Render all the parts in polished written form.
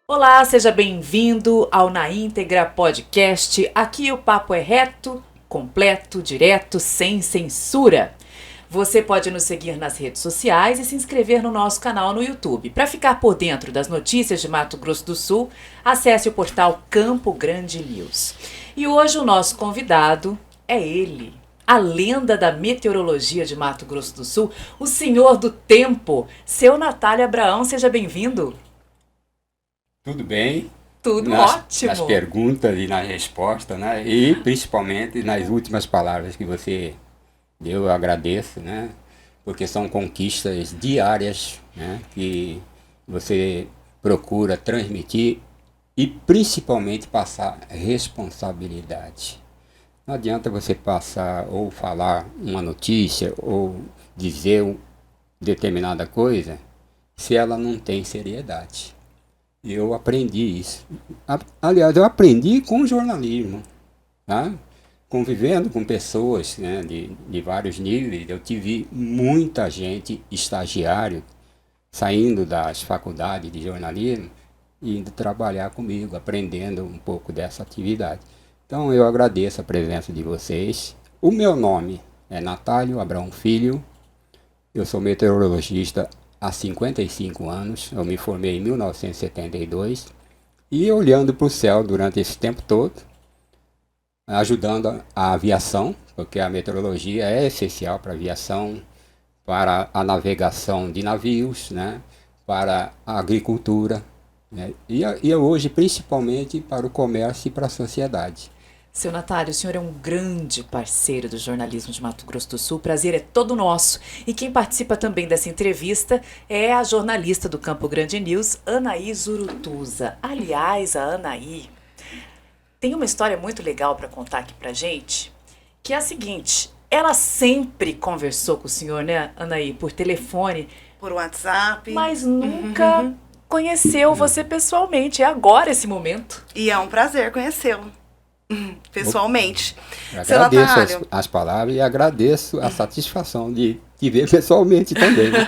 Olá, seja bem-vindo ao Na Íntegra Podcast. Aqui o papo é reto, completo, direto, sem censura. Você pode nos seguir nas redes sociais e se inscrever no nosso canal no YouTube. Para ficar por dentro das notícias de Mato Grosso do Sul, acesse o portal Campo Grande News. E hoje o nosso convidado é ele, a lenda da meteorologia de Mato Grosso do Sul, o senhor do tempo, seu Natália Abraão. Seja bem-vindo. Tudo bem? Tudo ótimo. Nas perguntas e na resposta, né? E principalmente nas últimas palavras que você deu, eu agradeço, né? Porque são conquistas diárias, né? Que você procura transmitir e principalmente passar responsabilidade. Não adianta você passar ou falar uma notícia ou dizer determinada coisa se ela não tem seriedade. Eu aprendi isso. Aliás, eu aprendi com jornalismo, tá? Convivendo com pessoas, né, de vários níveis. Eu tive muita gente, estagiário, saindo das faculdades de jornalismo e indo trabalhar comigo, aprendendo um pouco dessa atividade. Então eu agradeço a presença de vocês. O meu nome é Natálio Abraão Filho, eu sou meteorologista há 55 anos, eu me formei em 1972 e olhando para o céu durante esse tempo todo, ajudando a aviação, porque a meteorologia é essencial para a aviação, para a navegação de navios, né, para a agricultura, né, e hoje principalmente para o comércio e para a sociedade. Seu Natália, o senhor é um grande parceiro do jornalismo de Mato Grosso do Sul. O prazer é todo nosso. E quem participa também dessa entrevista é a jornalista do Campo Grande News, Anaí Zurutuza. Aliás, a Anaí tem uma história muito legal para contar aqui pra gente, que é a seguinte: ela sempre conversou com o senhor, né, Anaí, por telefone, por WhatsApp, mas nunca conheceu você pessoalmente. É agora esse momento. E é um prazer conhecê-lo pessoalmente. Eu agradeço as palavras e agradeço a satisfação de te ver pessoalmente também. Né?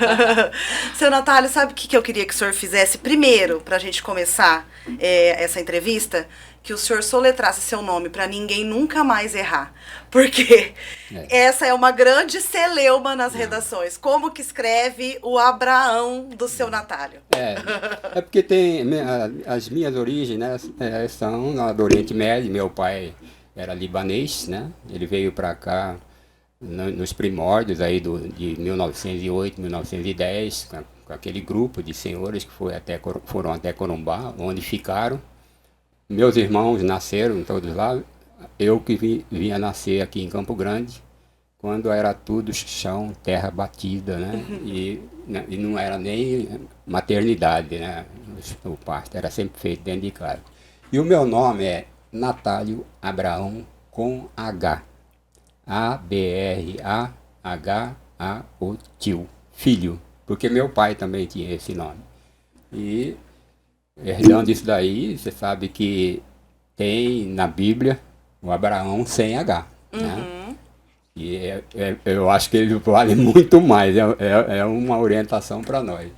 Seu Natália, sabe o que eu queria que o senhor fizesse primeiro, para a gente começar essa entrevista? Que o senhor soletrasse seu nome para ninguém nunca mais errar. Porque essa é uma grande celeuma nas redações. Como que escreve o Abraão do seu Natálio? É porque tem as minhas origens, né, são do Oriente Médio. Meu pai era libanês, né? Ele veio para cá nos primórdios aí de 1908, 1910, com aquele grupo de senhores que foram até Corumbá, onde ficaram. Meus irmãos nasceram todos lá, eu que vinha nascer aqui em Campo Grande, quando era tudo chão, terra batida, né? E não era nem maternidade, né? O parto era sempre feito dentro de casa. E o meu nome é Natálio Abraão com H. A-B-R-A-H-A-O, tio, filho, porque meu pai também tinha esse nome. E herdando isso daí, você sabe que tem na Bíblia o Abraão sem H, né? E eu acho que ele vale muito mais, é uma orientação para nós.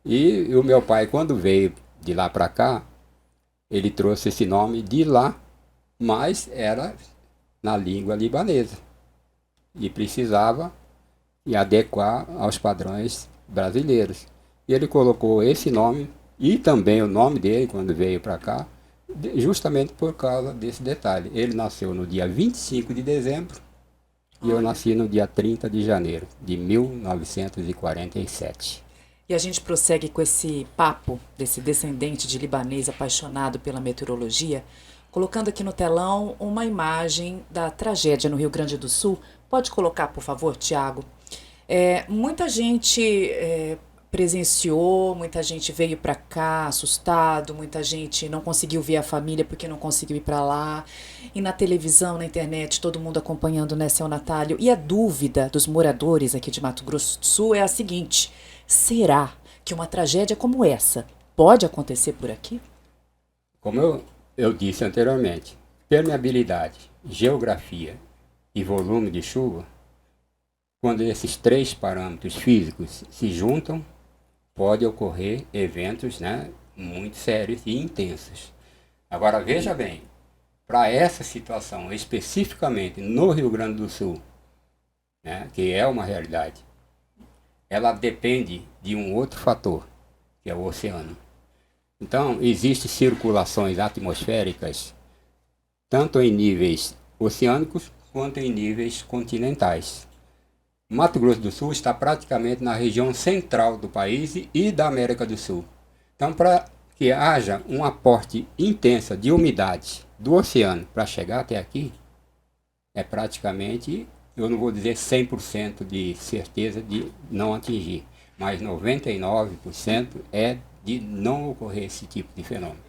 E o meu pai, quando veio de lá para cá, ele trouxe esse nome de lá, mas era na língua libanesa. E precisava adequar aos padrões brasileiros. E ele colocou esse nome e também o nome dele quando veio para cá, justamente por causa desse detalhe. Ele nasceu no dia 25 de dezembro e eu nasci no dia 30 de janeiro de 1947. E a gente prossegue com esse papo desse descendente de libanês apaixonado pela meteorologia, colocando aqui no telão uma imagem da tragédia no Rio Grande do Sul. Pode colocar, por favor, Tiago? Muita gente presenciou, muita gente veio para cá assustado, muita gente não conseguiu ver a família porque não conseguiu ir para lá. E na televisão, na internet, todo mundo acompanhando, né, seu Natálio? E a dúvida dos moradores aqui de Mato Grosso do Sul é a seguinte: será que uma tragédia como essa pode acontecer por aqui? Como eu disse anteriormente, permeabilidade, geografia e volume de chuva quando esses três parâmetros físicos se juntam, pode ocorrer eventos, né, muito sérios e intensos. Agora, veja bem, para essa situação, especificamente no Rio Grande do Sul, né, que é uma realidade, ela depende de um outro fator, que é o oceano. Então, existem circulações atmosféricas, tanto em níveis oceânicos quanto em níveis continentais. Mato Grosso do Sul está praticamente na região central do país e da América do Sul. Então, para que haja um aporte intenso de umidade do oceano para chegar até aqui, é praticamente, eu não vou dizer 100% de certeza de não atingir, mas 99% é de não ocorrer esse tipo de fenômeno.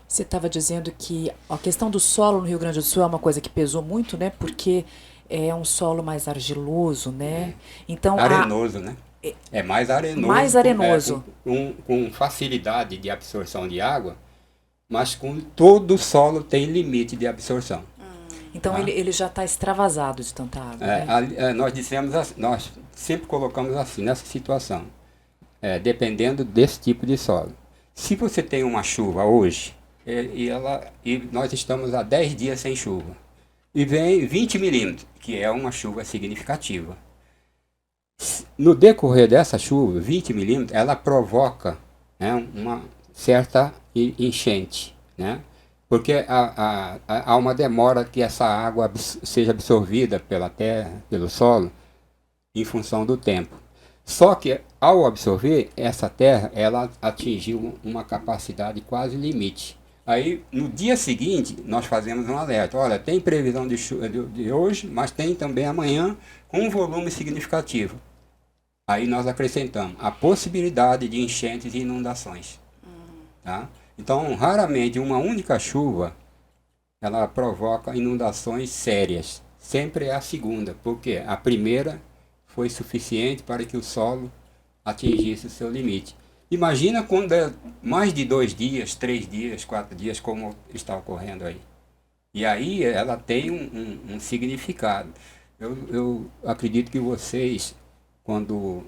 Você estava dizendo que a questão do solo no Rio Grande do Sul é uma coisa que pesou muito, né? Porque é um solo mais argiloso, né? Então, arenoso, né? É mais arenoso. Mais arenoso. Com facilidade de absorção de água, mas com todo o solo tem limite de absorção. Então ele já está extravasado de tanta água. Né? Nós sempre colocamos assim, nessa situação, dependendo desse tipo de solo. Se você tem uma chuva hoje, e nós estamos há 10 dias sem chuva, e vem 20 milímetros, que é uma chuva significativa. No decorrer dessa chuva, 20 milímetros, ela provoca, né, uma certa enchente, né? Porque há uma demora que essa água seja absorvida pela terra, pelo solo, em função do tempo. Só que, ao absorver, essa terra, ela atingiu uma capacidade quase limite. Aí, no dia seguinte, nós fazemos um alerta. Olha, tem previsão de chuva de hoje, mas tem também amanhã com um volume significativo. Aí nós acrescentamos a possibilidade de enchentes e inundações. Tá? Então, raramente, uma única chuva, ela provoca inundações sérias. Sempre é a segunda, porque a primeira foi suficiente para que o solo atingisse o seu limite. Imagina quando é mais de 2 dias, 3 dias, 4 dias, como está ocorrendo aí. E aí ela tem um significado. Eu acredito que vocês, quando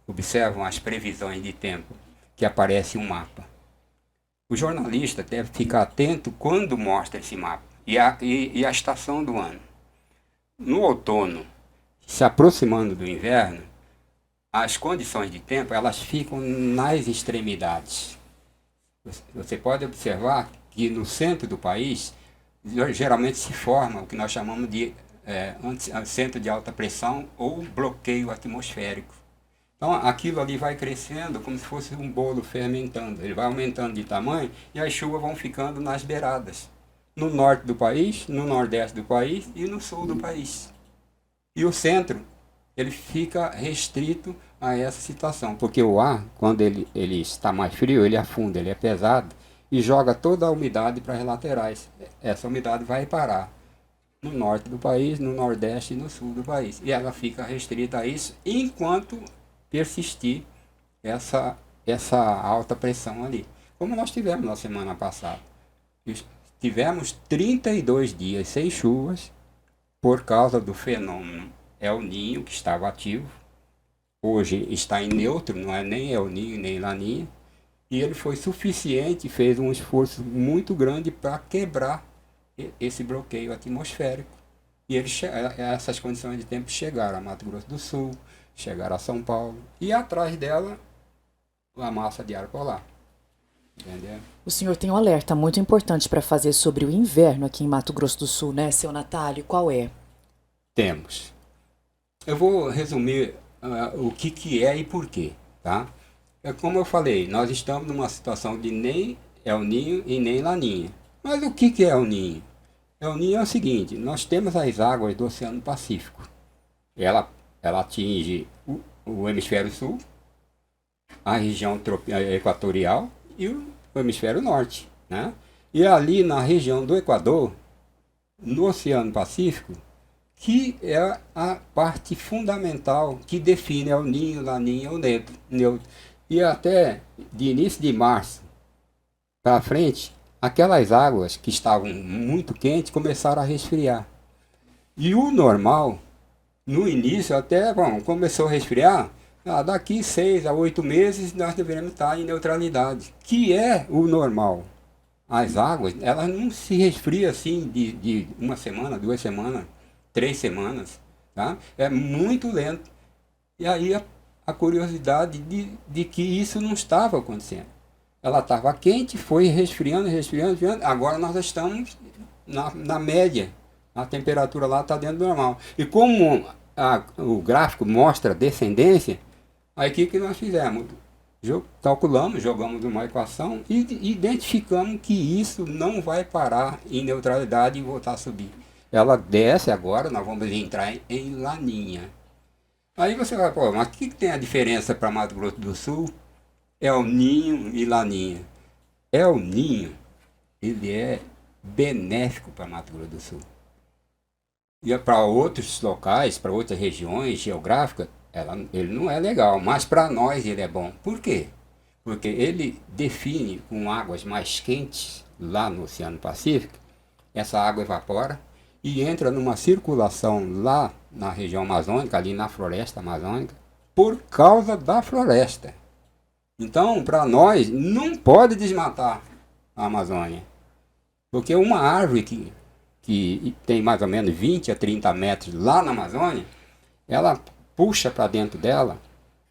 observam as previsões de tempo, que aparece um mapa, o jornalista deve ficar atento quando mostra esse mapa e a estação do ano. No outono, se aproximando do inverno, as condições de tempo elas ficam nas extremidades. Você pode observar que no centro do país geralmente se forma o que nós chamamos de centro de alta pressão ou bloqueio atmosférico. Então aquilo ali vai crescendo como se fosse um bolo fermentando. Ele vai aumentando de tamanho e as chuvas vão ficando nas beiradas. No norte do país, no nordeste do país e no sul do país. E o centro, ele fica restrito a essa situação, porque o ar, quando ele está mais frio, ele afunda, ele é pesado e joga toda a umidade para as laterais. Essa umidade vai parar no norte do país, no nordeste e no sul do país. E ela fica restrita a isso enquanto persistir essa alta pressão ali. Como nós tivemos na semana passada. Tivemos 32 dias sem chuvas por causa do fenômeno El Niño, que estava ativo. Hoje está em neutro, não é nem El Niño nem Laninha. E ele foi suficiente, fez um esforço muito grande para quebrar esse bloqueio atmosférico. E essas condições de tempo chegaram a Mato Grosso do Sul, chegaram a São Paulo. E atrás dela, a massa de ar polar. Entendeu? O senhor tem um alerta muito importante para fazer sobre o inverno aqui em Mato Grosso do Sul, né, seu Natálio? Qual é? Temos. Eu vou resumir o que é e por quê, tá? Como eu falei, nós estamos numa situação de nem El Niño e nem Laninha. Mas o que é El Niño? El Niño é o seguinte, nós temos as águas do Oceano Pacífico. Ela atinge o hemisfério sul, a região equatorial e o hemisfério norte, né? E ali na região do Equador, no Oceano Pacífico, que é a parte fundamental que define El Niño, Laninha ou neutro. E até de início de março para frente, aquelas águas que estavam muito quentes começaram a resfriar. E o normal no início até, bom, começou a resfriar, daqui 6 a 8 meses nós deveremos estar em neutralidade, que é o normal. As águas, elas não se resfriam assim de uma semana, 2 semanas, 3 semanas, tá? É muito lento. E aí a curiosidade de que isso não estava acontecendo. Ela estava quente, foi resfriando, resfriando, resfriando. Agora nós estamos na média. A temperatura lá está dentro do normal. E como o gráfico mostra descendência, aí o que nós fizemos? Calculamos, jogamos uma equação e identificamos que isso não vai parar em neutralidade e voltar a subir. Ela desce agora, nós vamos entrar em Laninha. Aí você vai, pô, mas o que tem a diferença para Mato Grosso do Sul? El Ninho e Laninha. El Ninho, ele é benéfico para Mato Grosso do Sul. E para outros locais, para outras regiões geográficas, ele não é legal, mas para nós ele é bom. Por quê? Porque ele define com águas mais quentes, lá no Oceano Pacífico, essa água evapora e entra numa circulação lá na região amazônica, ali na floresta amazônica, por causa da floresta. Então, para nós, não pode desmatar a Amazônia. Porque uma árvore que tem mais ou menos 20 a 30 metros lá na Amazônia, ela puxa para dentro dela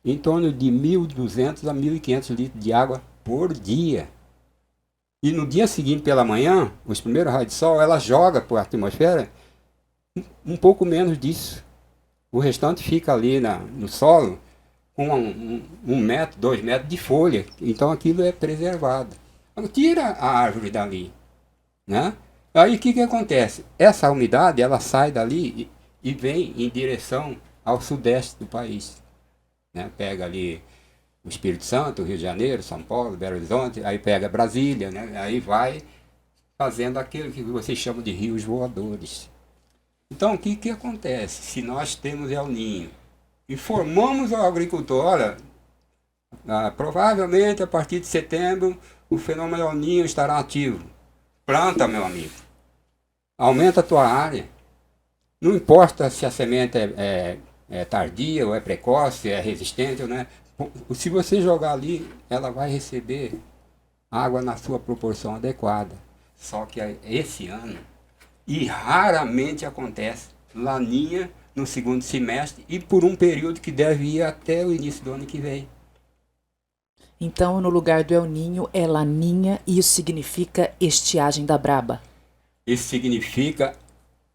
em torno de 1.200 a 1.500 litros de água por dia. E no dia seguinte, pela manhã, os primeiros raios de sol, ela joga para a atmosfera um pouco menos disso. O restante fica ali no solo com 1 metro, 2 metros de folha. Então aquilo é preservado. Tira a árvore dali, né? Aí o que acontece? Essa umidade ela sai dali e vem em direção ao sudeste do país, né? Pega ali o Espírito Santo, Rio de Janeiro, São Paulo, Belo Horizonte, aí pega Brasília, né? Aí vai fazendo aquilo que vocês chamam de rios voadores. Então o que acontece? Se nós temos El Ninho, informamos ao agricultor, olha, provavelmente a partir de setembro o fenômeno El Ninho estará ativo. Planta, meu amigo. Aumenta a tua área. Não importa se a semente é tardia ou é precoce, é resistente, né? Se você jogar ali, ela vai receber água na sua proporção adequada. Só que esse ano, e raramente acontece, Laninha no segundo semestre e por um período que deve ir até o início do ano que vem. Então, no lugar do El Ninho é Laninha e isso significa estiagem da Braba. Isso significa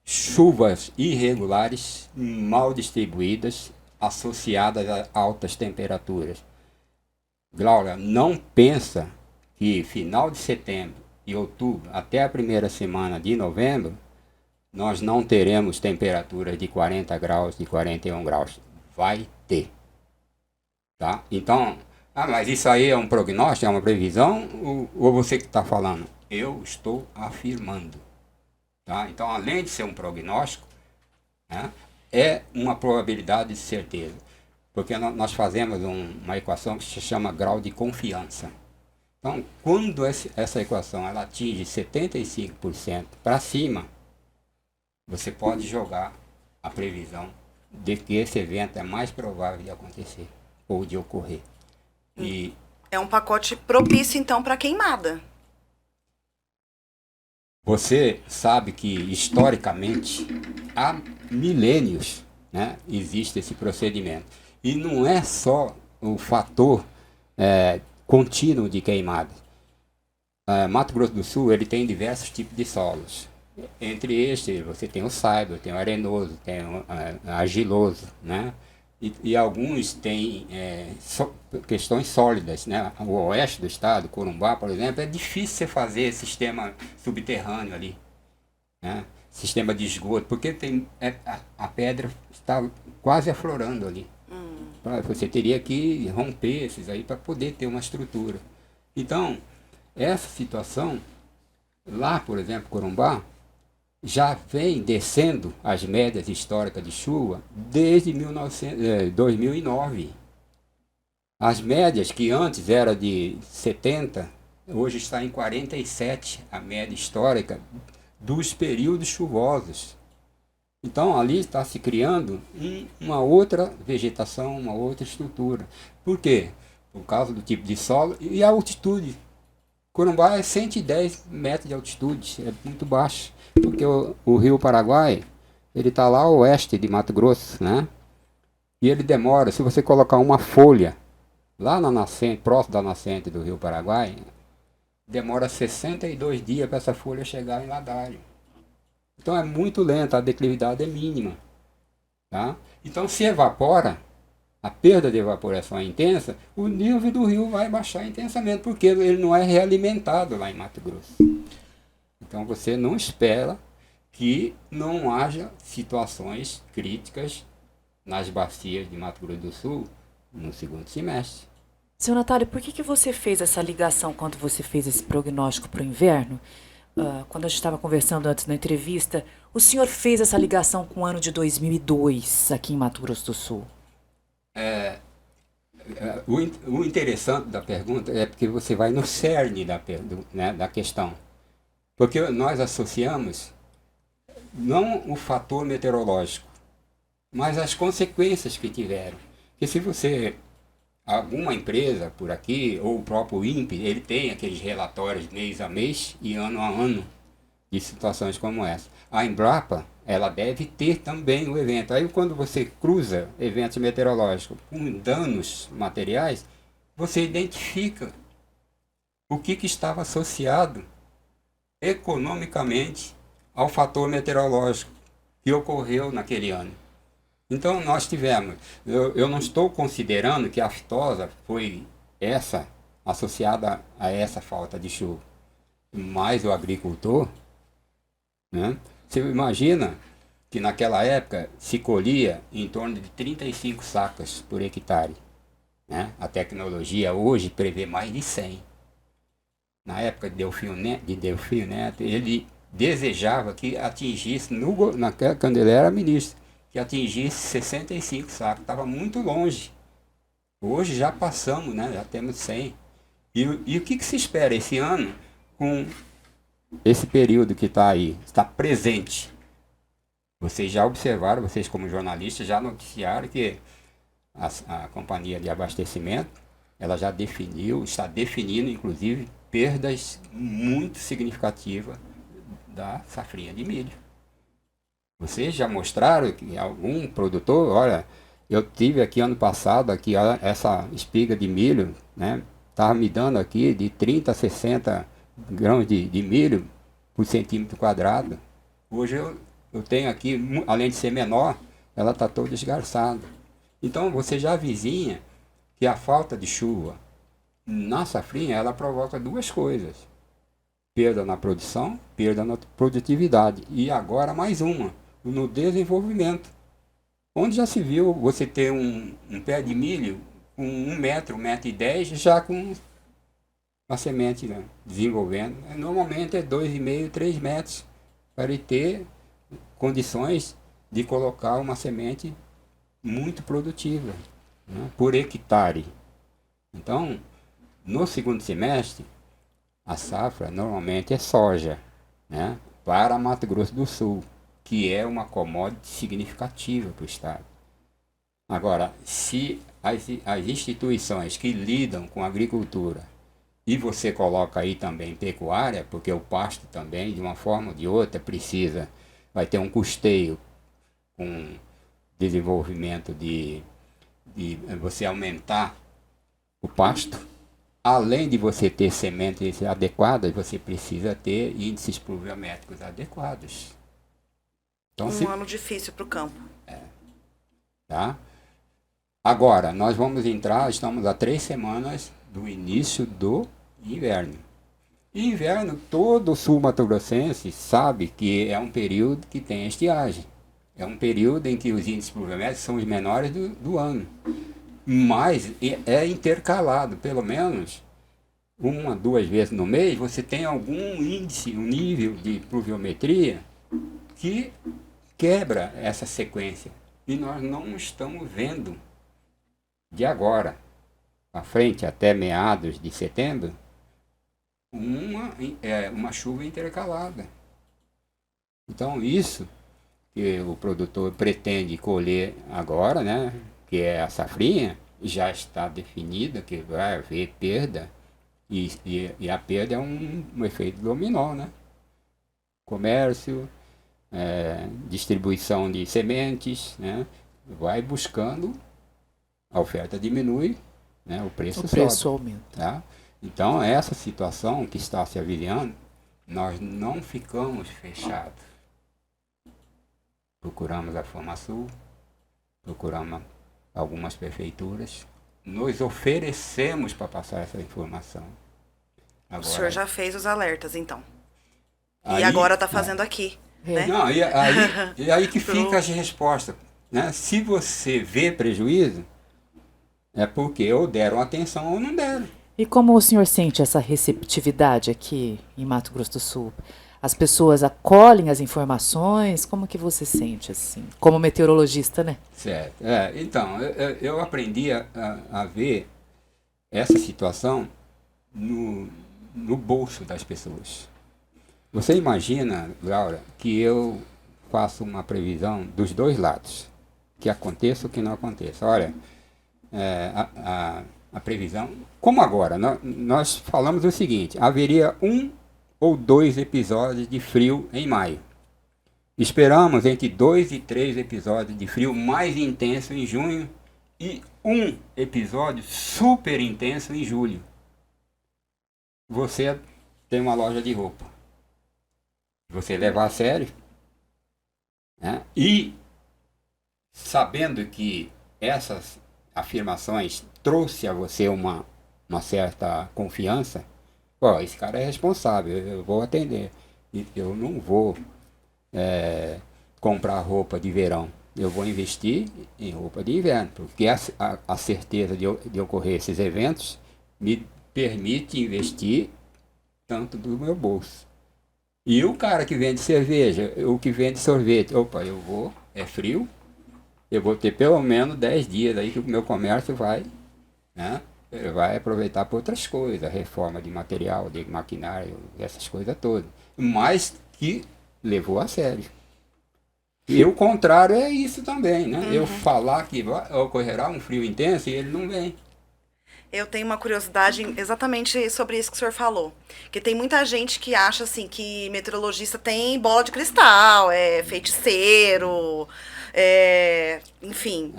chuvas irregulares, mal distribuídas, associadas a altas temperaturas. Glória, não pensa que final de setembro e outubro, até a primeira semana de novembro, nós não teremos temperaturas de 40 graus, de 41 graus. Vai ter. Tá? Então, mas isso aí é um prognóstico, é uma previsão? Ou você que está falando? Eu estou afirmando. Tá? Então, além de ser um prognóstico, né, é uma probabilidade de certeza. Porque nós fazemos uma equação que se chama grau de confiança. Então, quando essa equação ela atinge 75% para cima, você pode jogar a previsão de que esse evento é mais provável de acontecer ou de ocorrer. E é um pacote propício, então, para queimada. Você sabe que, historicamente, há milênios, né, existe esse procedimento. E não é só o fator contínuo de queimada. Mato Grosso do Sul ele tem diversos tipos de solos. Entre estes, você tem o saibro, tem o arenoso, tem o argiloso, né? E alguns têm questões sólidas, né? O oeste do estado, Corumbá, por exemplo, é difícil você fazer sistema subterrâneo ali, né? Sistema de esgoto, porque a pedra está quase aflorando ali. Você teria que romper esses aí para poder ter uma estrutura. Então, essa situação, lá, por exemplo, Corumbá, já vem descendo as médias históricas de chuva desde 2009. As médias que antes eram de 70, hoje está em 47, a média histórica dos períodos chuvosos. Então ali está se criando uma outra vegetação, uma outra estrutura. Por quê? Por causa do tipo de solo e a altitude. Corumbá é 110 metros de altitude, é muito baixo, porque o rio Paraguai, ele está lá ao oeste de Mato Grosso, né? E ele demora, se você colocar uma folha lá na nascente, próximo da nascente do rio Paraguai, demora 62 dias para essa folha chegar em Ladário. Então é muito lenta, a declividade é mínima. Tá? Então se evapora, a perda de evaporação é intensa, o nível do rio vai baixar intensamente, porque ele não é realimentado lá em Mato Grosso. Então você não espera que não haja situações críticas nas bacias de Mato Grosso do Sul no segundo semestre. Seu Natália, por que você fez essa ligação quando você fez esse prognóstico para o inverno? Quando a gente estava conversando antes na entrevista, o senhor fez essa ligação com o ano de 2002 aqui em Mato Grosso do Sul. O interessante da pergunta é porque você vai no cerne né, da questão. Porque nós associamos não o fator meteorológico, mas as consequências que tiveram. Porque se você, alguma empresa por aqui, ou o próprio INPE, ele tem aqueles relatórios mês a mês e ano a ano de situações como essa. A Embrapa, ela deve ter também o evento. Aí quando você cruza eventos meteorológicos com danos materiais, você identifica o que estava associado economicamente ao fator meteorológico que ocorreu naquele ano. Então nós tivemos, eu não estou considerando que a aftosa foi essa, associada a essa falta de chuva, mas o agricultor, né? Você imagina que naquela época se colhia em torno de 35 sacas por hectare, né? A tecnologia hoje prevê mais de 100. Na época de Delfim Neto, ele desejava que atingisse, quando ele era ministro, que atingisse 65 sacos. Estava muito longe. Hoje já passamos, né? Já temos 100. E o que se espera esse ano com esse período que está aí, está presente? Vocês já observaram, vocês como jornalistas já noticiaram que a companhia de abastecimento, ela já está definindo, inclusive, perdas muito significativas da safrinha de milho. Vocês já mostraram que algum produtor, olha, eu tive aqui ano passado, aqui essa espiga de milho, né, estava me dando aqui de 30 a 60 grãos de milho por centímetro quadrado. Hoje eu tenho aqui, além de ser menor, ela está toda esgarçada. Então você já avizinha que a falta de chuva na safrinha, ela provoca duas coisas: perda na produção, perda na produtividade. E agora mais uma, no desenvolvimento. Onde já se viu você ter um pé de milho com 1 metro, 1,10 m, já com a semente, né, desenvolvendo. Normalmente é 2,5, 3 metros para ele ter condições de colocar uma semente muito produtiva, né, por hectare. Então, no segundo semestre, a safra normalmente é soja, né, para Mato Grosso do Sul, que é uma commodity significativa para o estado. Agora, se as instituições que lidam com a agricultura, e você coloca aí também pecuária, porque o pasto também, de uma forma ou de outra, vai ter um custeio com desenvolvimento de você aumentar o pasto. Além de você ter sementes adequadas, você precisa ter índices pluviométricos adequados. Então, ano difícil para o campo. Tá? Agora, nós estamos há 3 semanas do início do inverno. E inverno, todo o sul mato-grossense sabe que é um período que tem estiagem. É um período em que os índices pluviométricos são os menores do ano. Mas é intercalado, pelo menos 1, 2 vezes no mês, você tem algum índice, um nível de pluviometria que quebra essa sequência. E nós não estamos vendo de agora à frente, até meados de setembro, uma chuva intercalada. Então isso que o produtor pretende colher agora, né, que é a safrinha, já está definida que vai haver perda, e a perda é um efeito dominó, né? Comércio, distribuição de sementes, né? Vai buscando, a oferta diminui, né? O preço sobe, aumenta. tá? Então, essa situação que está se avizinhando, nós não ficamos fechados. Procuramos a FamaSul, procuramos algumas prefeituras, nos oferecemos para passar essa informação. Agora, O senhor já fez os alertas, então. aí, E agora está fazendo aqui. Né? Não, e aí que fica as respostas. Né? Se você vê prejuízo, é porque ou deram atenção ou não deram. E como o senhor sente essa receptividade aqui em Mato Grosso do Sul? As pessoas acolhem as informações? Como que você sente, assim? Como meteorologista, né? Certo. Então, eu aprendi a ver essa situação no bolso das pessoas. Você imagina, Laura, que eu faço uma previsão dos dois lados, que aconteça ou que não aconteça. Olha, a previsão, como agora, nós falamos o seguinte, haveria 1 ou 2 episódios de frio em maio. Esperamos entre 2 e 3 episódios de frio mais intenso em junho e 1 episódio super intenso em julho. Você tem uma loja de roupa. Você levar a sério, né? E sabendo que essas afirmações trouxe a você uma certa confiança, esse cara é responsável, eu vou atender. E eu não vou comprar roupa de verão, eu vou investir em roupa de inverno, porque a certeza de ocorrer esses eventos me permite investir tanto do meu bolso. E o cara que vende cerveja, o que vende sorvete, é frio, eu vou ter pelo menos 10 dias aí que o meu comércio vai, né? Vai aproveitar para outras coisas, reforma de material, de maquinário, essas coisas todas. Mas que levou a sério. E o contrário é isso também, né? Eu falar que ocorrerá um frio intenso e ele não vem. Eu tenho uma curiosidade exatamente sobre isso que o senhor falou. Que tem muita gente que acha assim que meteorologista tem bola de cristal, é feiticeiro, enfim.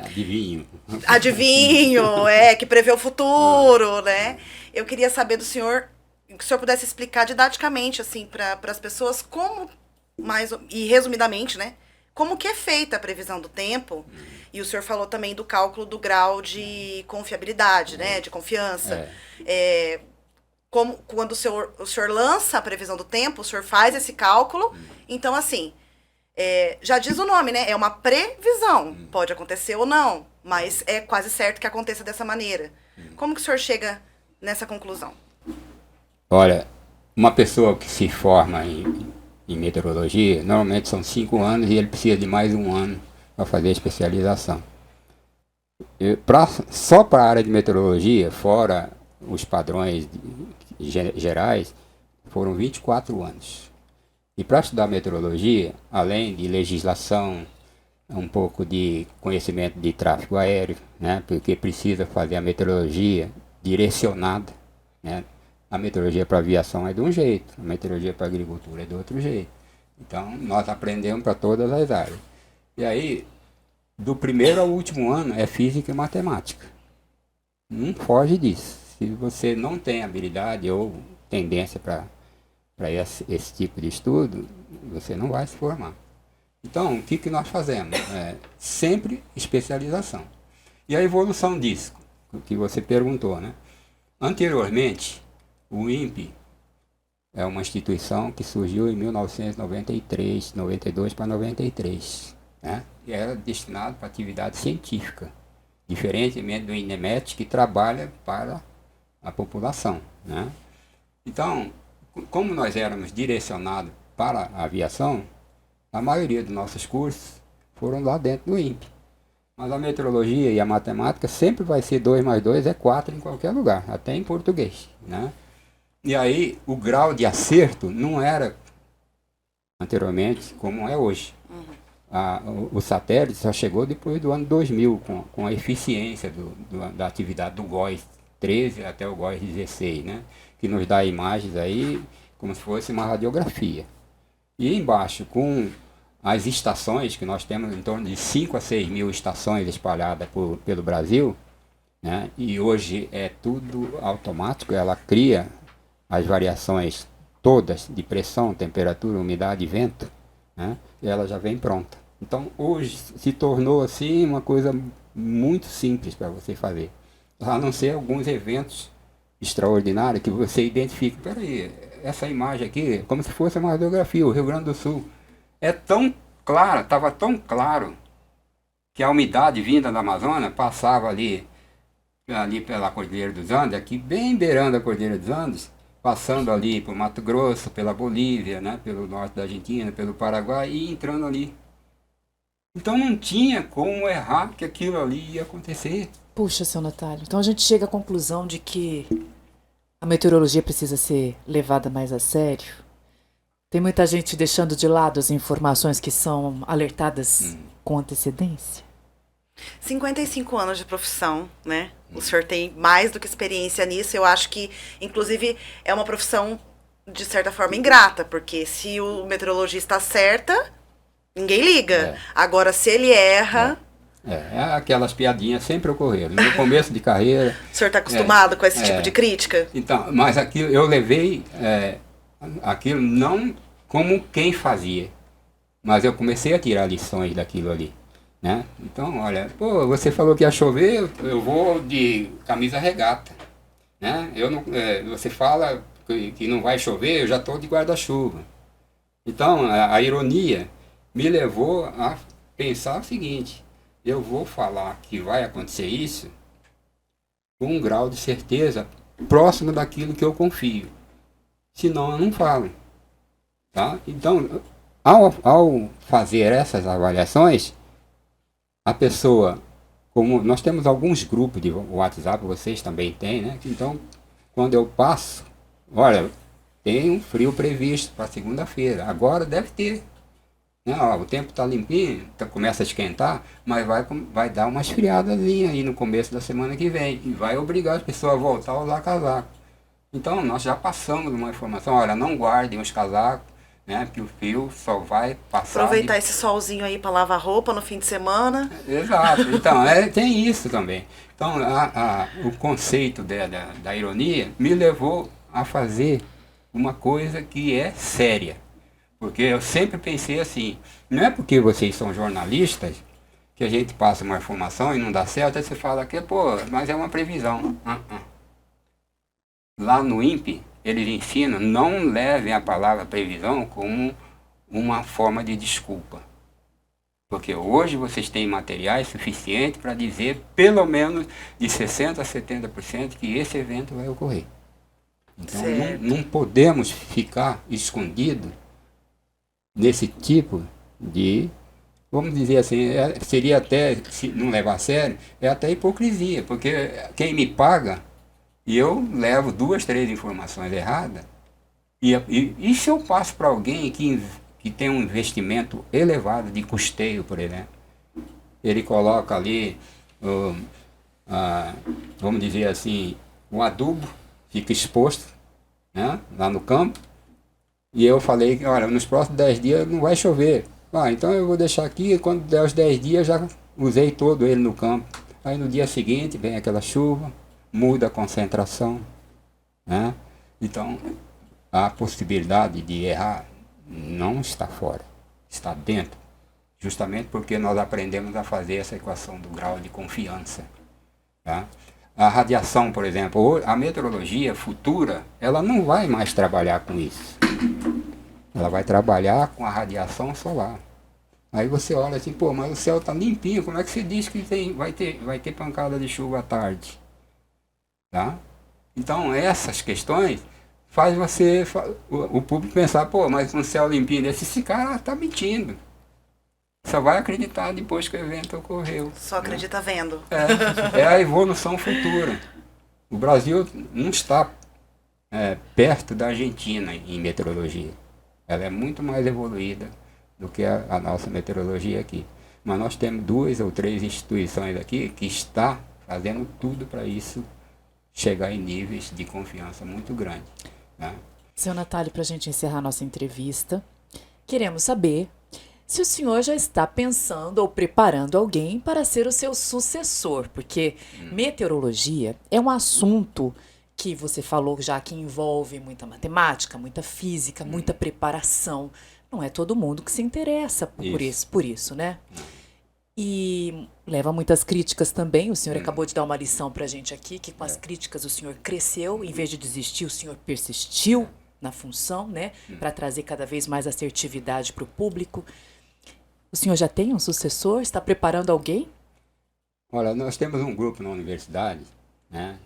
Adivinho, que prevê o futuro, né? Eu queria saber do senhor, que o senhor pudesse explicar didaticamente, assim, para as pessoas como, e resumidamente, né? Como que é feita a previsão do tempo? E o senhor falou também do cálculo do grau de confiabilidade, né? De confiança. Quando o senhor lança a previsão do tempo, o senhor faz esse cálculo. Então, assim, já diz o nome, né? É uma previsão. Pode acontecer ou não, mas é quase certo que aconteça dessa maneira. Como que o senhor chega nessa conclusão? Olha, uma pessoa que se forma em meteorologia, normalmente são 5 anos e ele precisa de mais 1 ano para fazer a especialização. Só para a área de meteorologia, fora os padrões gerais, foram 24 anos. E para estudar meteorologia, além de legislação, um pouco de conhecimento de tráfego aéreo, né, porque precisa fazer a meteorologia direcionada, né? A meteorologia para aviação é de um jeito, a meteorologia para agricultura é de outro jeito. Então, nós aprendemos para todas as áreas. E aí, do primeiro ao último ano, é física e matemática. Não foge disso. Se você não tem habilidade ou tendência para esse tipo de estudo, você não vai se formar. Então, o que nós fazemos? Sempre especialização. E a evolução disso, o que você perguntou, né? Anteriormente, o INPE é uma instituição que surgiu em 1993, 92 para 93, né? E era destinado para atividade científica, diferentemente do INEMET, que trabalha para a população, né? Então, como nós éramos direcionados para a aviação, a maioria dos nossos cursos foram lá dentro do INPE. Mas a meteorologia e a matemática sempre vai ser 2 mais 2 é 4 em qualquer lugar, até em português, né? E aí o grau de acerto não era anteriormente como é hoje. o satélite só chegou depois do ano 2000, com a eficiência da atividade do GOES 13 até o GOES 16, né? Que nos dá imagens aí como se fosse uma radiografia. E embaixo, com as estações, que nós temos em torno de 5 a 6 mil estações espalhadas pelo Brasil, né? E hoje é tudo automático, ela cria as variações todas de pressão, temperatura, umidade e vento, né? E ela já vem pronta. Então hoje se tornou assim uma coisa muito simples para você fazer, a não ser alguns eventos extraordinários que você identifica. Peraí, essa imagem aqui, como se fosse uma radiografia, o Rio Grande do Sul é tão clara, estava tão claro que a umidade vinda da Amazônia passava ali pela Cordilheira dos Andes, aqui bem beirando a Cordilheira dos Andes, passando ali por Mato Grosso, pela Bolívia, né, pelo norte da Argentina, pelo Paraguai e entrando ali. Então não tinha como errar que aquilo ali ia acontecer. Puxa, seu Natalio, então a gente chega à conclusão de que a meteorologia precisa ser levada mais a sério. Tem muita gente deixando de lado as informações que são alertadas com antecedência. 55 anos de profissão, né? O senhor tem mais do que experiência nisso. Eu acho que, inclusive, é uma profissão, de certa forma, ingrata, porque se o meteorologista acerta, ninguém liga. Agora, se ele erra... aquelas piadinhas sempre ocorreram. No começo de carreira... O senhor está acostumado com esse tipo de crítica? Então, mas aquilo, eu levei aquilo não como quem fazia, mas eu comecei a tirar lições daquilo ali. Né? Então, olha, pô, você falou que ia chover, eu vou de camisa regata. Né? Você fala que não vai chover, eu já estou de guarda-chuva. Então, a ironia me levou a pensar o seguinte: eu vou falar que vai acontecer isso com um grau de certeza próximo daquilo que eu confio. Senão eu não falo. Tá? Então, ao fazer essas avaliações, a pessoa, como nós temos alguns grupos de WhatsApp, vocês também têm, né? Então, quando eu passo, olha, tem um frio previsto para segunda-feira, agora deve ter. O tempo está limpinho, começa a esquentar, mas vai dar uma esfriadazinha aí no começo da semana que vem, e vai obrigar as pessoas a voltar a usar casaco. Então, nós já passamos uma informação, olha, não guardem os casacos, né, porque o fio só vai passar... Aproveitar esse solzinho aí para lavar roupa no fim de semana. Exato, então, tem isso também. Então, o conceito da ironia me levou a fazer uma coisa que é séria. Porque eu sempre pensei assim, não é porque vocês são jornalistas que a gente passa uma informação e não dá certo, aí você fala que, pô, mas é uma previsão. Lá no INPE, eles ensinam, não levem a palavra previsão como uma forma de desculpa. Porque hoje vocês têm materiais suficientes para dizer pelo menos de 60% a 70% que esse evento vai ocorrer. Então não podemos ficar escondidos nesse tipo de, vamos dizer assim, seria até, se não levar a sério, é até hipocrisia, porque quem me paga, e eu levo 2, 3 informações erradas, e se eu passo para alguém que tem um investimento elevado de custeio, por exemplo, ele coloca ali, vamos dizer assim, um adubo, fica exposto, né, lá no campo, e eu falei que, olha, nos próximos 10 dias não vai chover. Então eu vou deixar aqui, quando der os 10 dias já usei todo ele no campo. Aí no dia seguinte vem aquela chuva, muda a concentração. Né? Então a possibilidade de errar não está fora, está dentro. Justamente porque nós aprendemos a fazer essa equação do grau de confiança. Tá? A radiação, por exemplo, a meteorologia futura, ela não vai mais trabalhar com isso. Ela vai trabalhar com a radiação solar. Aí você olha assim, pô, mas o céu está limpinho, como é que você diz que vai ter pancada de chuva à tarde? Tá? Então essas questões faz o público pensar, pô, mas um céu limpinho, esse cara está mentindo. Só vai acreditar depois que o evento ocorreu. Só acredita vendo. É a evolução futura. O Brasil não está perto da Argentina em meteorologia. Ela é muito mais evoluída do que a nossa meteorologia aqui. Mas nós temos 2 ou 3 instituições aqui que está fazendo tudo para isso chegar em níveis de confiança muito grandes, né? Seu Natália, para a gente encerrar nossa entrevista, queremos saber se o senhor já está pensando ou preparando alguém para ser o seu sucessor, porque meteorologia é um assunto que você falou já que envolve muita matemática, muita física, muita preparação. Não é todo mundo que se interessa por isso, né? E leva muitas críticas também. O senhor acabou de dar uma lição pra gente aqui, que com as críticas o senhor cresceu, em vez de desistir, o senhor persistiu na função, né? Para trazer cada vez mais assertividade para o público. O senhor já tem um sucessor? Está preparando alguém? Olha, nós temos um grupo na universidade, né?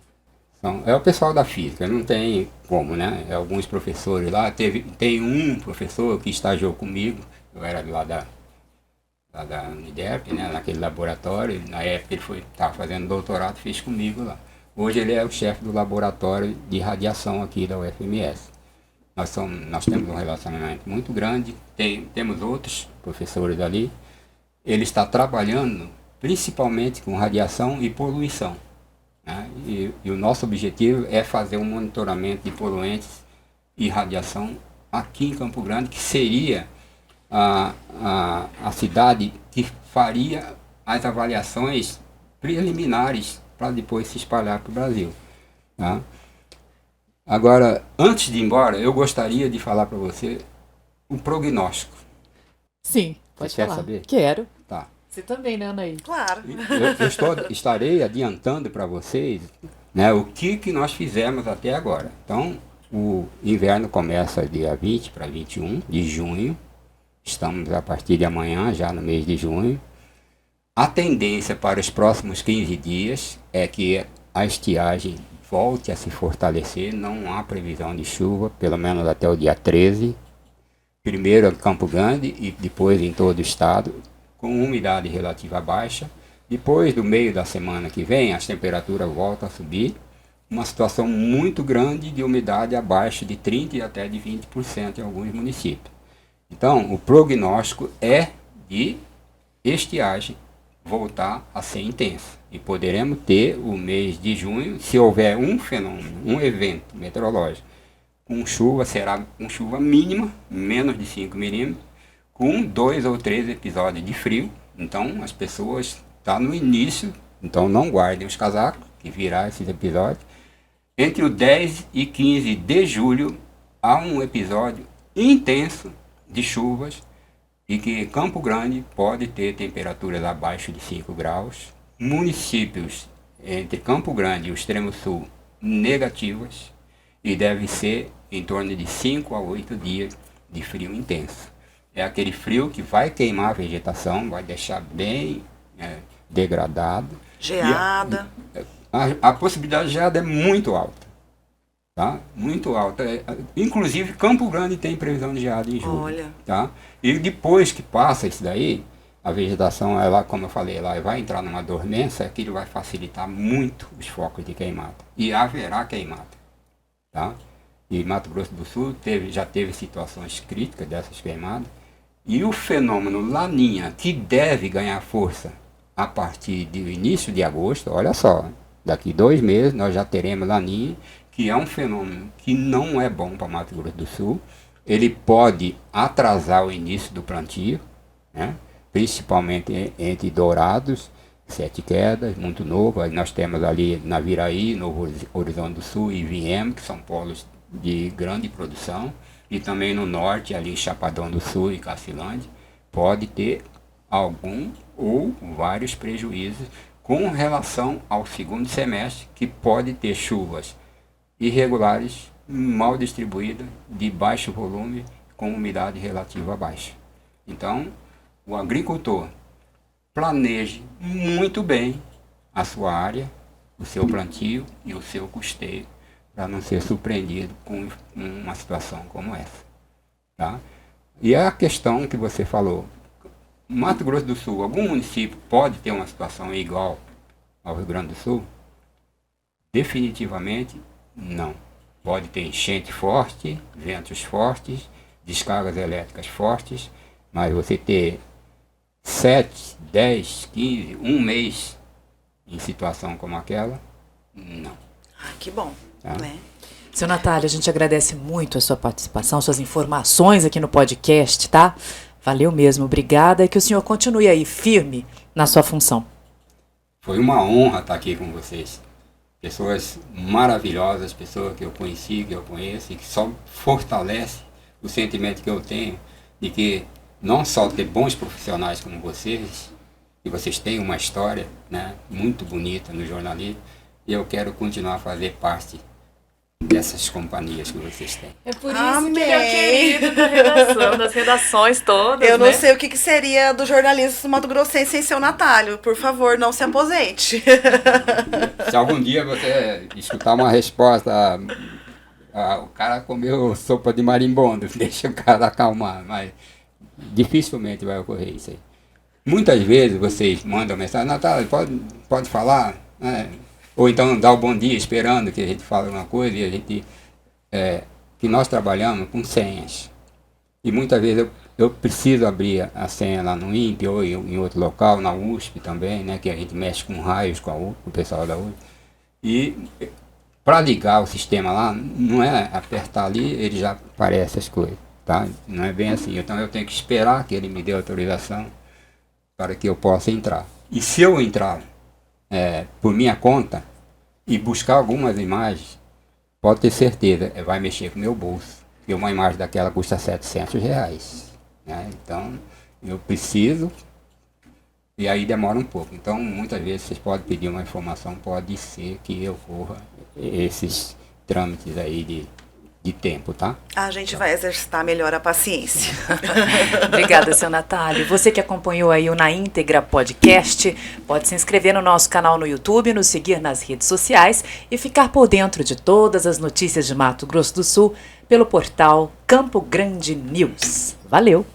É o pessoal da física, não tem como, né? Alguns professores lá, tem um professor que estagiou comigo, eu era lá da Uniderp, né? Naquele laboratório, na época ele estava fazendo doutorado, fez comigo lá. Hoje ele é o chefe do laboratório de radiação aqui da UFMS. Nós temos um relacionamento muito grande, temos outros professores ali. Ele está trabalhando principalmente com radiação e poluição, né? E o nosso objetivo é fazer um monitoramento de poluentes e radiação aqui em Campo Grande, que seria a cidade que faria as avaliações preliminares para depois se espalhar para o Brasil, tá? Agora, antes de ir embora, eu gostaria de falar para você o prognóstico. Sim, pode Você falar. quer saber? Quero. Tá. Você também, né, Anaí? Claro. Estarei adiantando para vocês, né, o que nós fizemos até agora. Então, o inverno começa dia 20 para 21 de junho. Estamos a partir de amanhã, já no mês de junho. A tendência para os próximos 15 dias é que a estiagem volte a se fortalecer. Não há previsão de chuva, pelo menos até o dia 13. Primeiro em Campo Grande e depois em todo o estado, com umidade relativa baixa. Depois do meio da semana que vem, as temperaturas voltam a subir. Uma situação muito grande de umidade abaixo de 30% e até de 20% em alguns municípios. Então, o prognóstico é de estiagem voltar a ser intensa. E poderemos ter o mês de junho, se houver um fenômeno, um evento meteorológico, com chuva, será com chuva mínima, menos de 5 milímetros, com 2 ou 3 episódios de frio. Então, as pessoas estão no início, então não guardem os casacos, que virá esses episódios. Entre o 10 e 15 de julho, há um episódio intenso de chuvas e que Campo Grande pode ter temperaturas abaixo de 5 graus. Municípios entre Campo Grande e o extremo sul negativas e deve ser em torno de 5 a 8 dias de frio intenso. É aquele frio que vai queimar a vegetação, vai deixar bem degradado. Geada. A possibilidade de geada é muito alta. Tá? Muito alta. Inclusive, Campo Grande tem previsão de geada em julho. Olha. Tá? E depois que passa isso daí, a vegetação, ela, como eu falei, ela vai entrar numa dormência, aquilo vai facilitar muito os focos de queimada. E haverá queimada. Tá? E Mato Grosso do Sul já teve situações críticas dessas queimadas. E o fenômeno Laninha, que deve ganhar força a partir do início de agosto, olha só, daqui 2 meses nós já teremos Laninha, que é um fenômeno que não é bom para Mato Grosso do Sul. Ele pode atrasar o início do plantio, né? Principalmente entre Dourados, Sete Quedas, muito novo. Aí nós temos ali Naviraí, Novo Horizonte do Sul e Viemos, que são polos de grande produção. E também no norte, ali Chapadão do Sul e Cacilândia, pode ter algum ou vários prejuízos com relação ao segundo semestre, que pode ter chuvas irregulares, mal distribuídas, de baixo volume, com umidade relativa baixa. Então, o agricultor planeje muito bem a sua área, o seu plantio e o seu custeio, para não ser surpreendido com uma situação como essa. Tá? E a questão que você falou, Mato Grosso do Sul, algum município pode ter uma situação igual ao Rio Grande do Sul? Definitivamente não. Pode ter enchente forte, ventos fortes, descargas elétricas fortes, Mas você ter 7, 10, 15, um mês em situação como aquela, não. Ai, que bom, Tá. né? Seu Natália, a gente agradece muito a sua participação, suas informações aqui no podcast, tá? Valeu mesmo, obrigada, e que o senhor continue aí firme na sua função. Foi uma honra estar aqui com vocês. Pessoas maravilhosas, pessoas que eu conheci, que eu conheço, e que só fortalece o sentimento que eu tenho de que não só ter bons profissionais como vocês, que vocês têm uma história, né, muito bonita no jornalismo, e eu quero continuar a fazer parte dessas companhias que vocês têm. É por Amém. que ele é o querido da redação, das redações todas, Eu não né? sei o que seria do jornalismo mato-grossense sem seu Natálio. Por favor, não se aposente. Se algum dia você escutar uma resposta, o cara comeu sopa de marimbondo, deixa o cara acalmar, mas dificilmente vai ocorrer isso aí. Muitas vezes vocês mandam mensagem, Natália, pode falar, né? Ou então dá o bom dia esperando que a gente fale uma coisa e a gente, que nós trabalhamos com senhas. E muitas vezes eu preciso abrir a senha lá no INPE ou em outro local, na USP também, né, que a gente mexe com raios com o pessoal da USP. E para ligar o sistema lá, não é apertar ali, ele já aparece as coisas, tá? Não é bem assim. Então eu tenho que esperar que ele me dê autorização para que eu possa entrar. E se eu entrar por minha conta e buscar algumas imagens, pode ter certeza, vai mexer com o meu bolso. Porque uma imagem daquela custa R$700. Né? Então, eu preciso, e aí demora um pouco. Então, muitas vezes vocês podem pedir uma informação, pode ser que ocorra esses trâmites aí de tempo, tá? A gente vai exercitar melhor a paciência. Obrigada, seu Natália. Você que acompanhou aí o Na Íntegra Podcast, pode se inscrever no nosso canal no YouTube, nos seguir nas redes sociais e ficar por dentro de todas as notícias de Mato Grosso do Sul pelo portal Campo Grande News. Valeu!